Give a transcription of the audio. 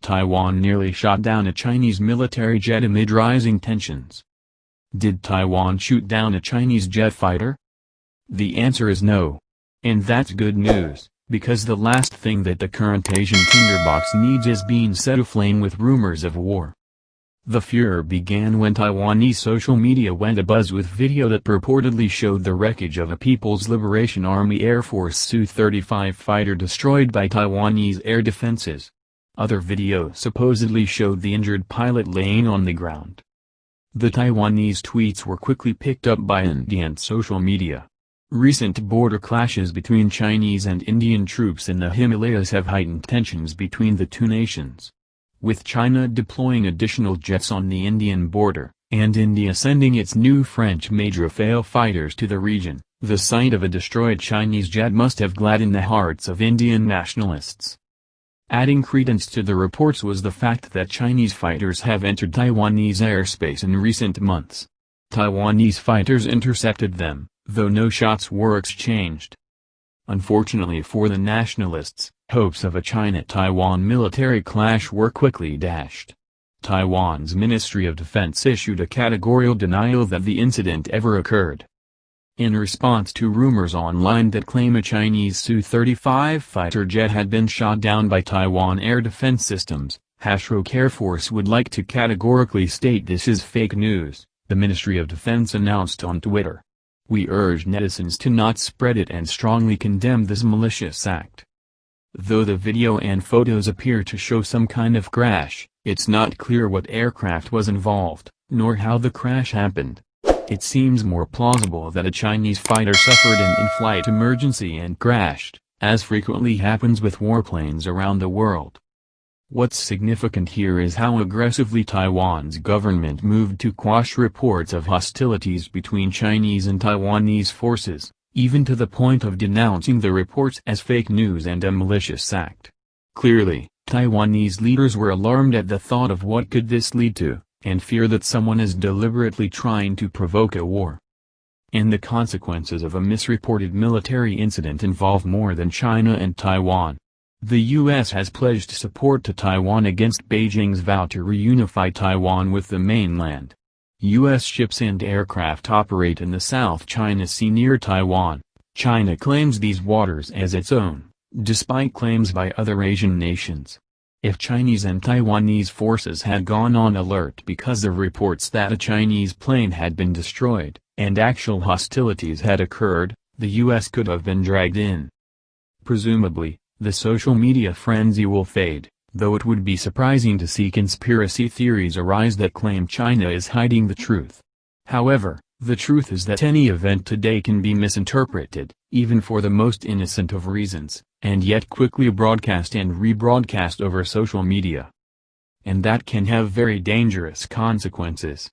Taiwan nearly shot down a Chinese military jet amid rising tensions. Did Taiwan shoot down a Chinese jet fighter? The answer is no. And that's good news, because the last thing that the current Asian tinderbox needs is being set aflame with rumors of war. The furor began when Taiwanese social media went abuzz with video that purportedly showed the wreckage of a People's Liberation Army Air Force Su-35 fighter destroyed by Taiwanese air defenses. Other videos supposedly showed the injured pilot laying on the ground. The Taiwanese tweets were quickly picked up by Indian social media. Recent border clashes between Chinese and Indian troops in the Himalayas have heightened tensions between the two nations. With China deploying additional jets on the Indian border, and India sending its new French Major Rafale fighters to the region, the sight of a destroyed Chinese jet must have gladdened the hearts of Indian nationalists. Adding credence to the reports was the fact that Chinese fighters have entered Taiwanese airspace in recent months. Taiwanese fighters intercepted them, though no shots were exchanged. Unfortunately for the nationalists, hopes of a China-Taiwan military clash were quickly dashed. Taiwan's Ministry of Defense issued a categorical denial that the incident ever occurred. In response to rumors online that claim a Chinese Su-35 fighter jet had been shot down by Taiwan Air Defense Systems, #ROK Air Force would like to categorically state this is fake news, the Ministry of Defense announced on Twitter. We urge netizens to not spread it and strongly condemn this malicious act. Though the video and photos appear to show some kind of crash, it's not clear what aircraft was involved, nor how the crash happened. It seems more plausible that a Chinese fighter suffered an in-flight emergency and crashed, as frequently happens with warplanes around the world. What's significant here is how aggressively Taiwan's government moved to quash reports of hostilities between Chinese and Taiwanese forces, even to the point of denouncing the reports as fake news and a malicious act. Clearly, Taiwanese leaders were alarmed at the thought of what could this lead to, and fear that someone is deliberately trying to provoke a war. And the consequences of a misreported military incident involve more than China and Taiwan. The U.S. has pledged support to Taiwan against Beijing's vow to reunify Taiwan with the mainland. U.S. ships and aircraft operate in the South China Sea near Taiwan. China claims these waters as its own, despite claims by other Asian nations. If Chinese and Taiwanese forces had gone on alert because of reports that a Chinese plane had been destroyed, and actual hostilities had occurred, the U.S. could have been dragged in. Presumably, the social media frenzy will fade, though it would be surprising to see conspiracy theories arise that claim China is hiding the truth. However, the truth is that any event today can be misinterpreted, even for the most innocent of reasons, and yet quickly broadcast and rebroadcast over social media. And that can have very dangerous consequences.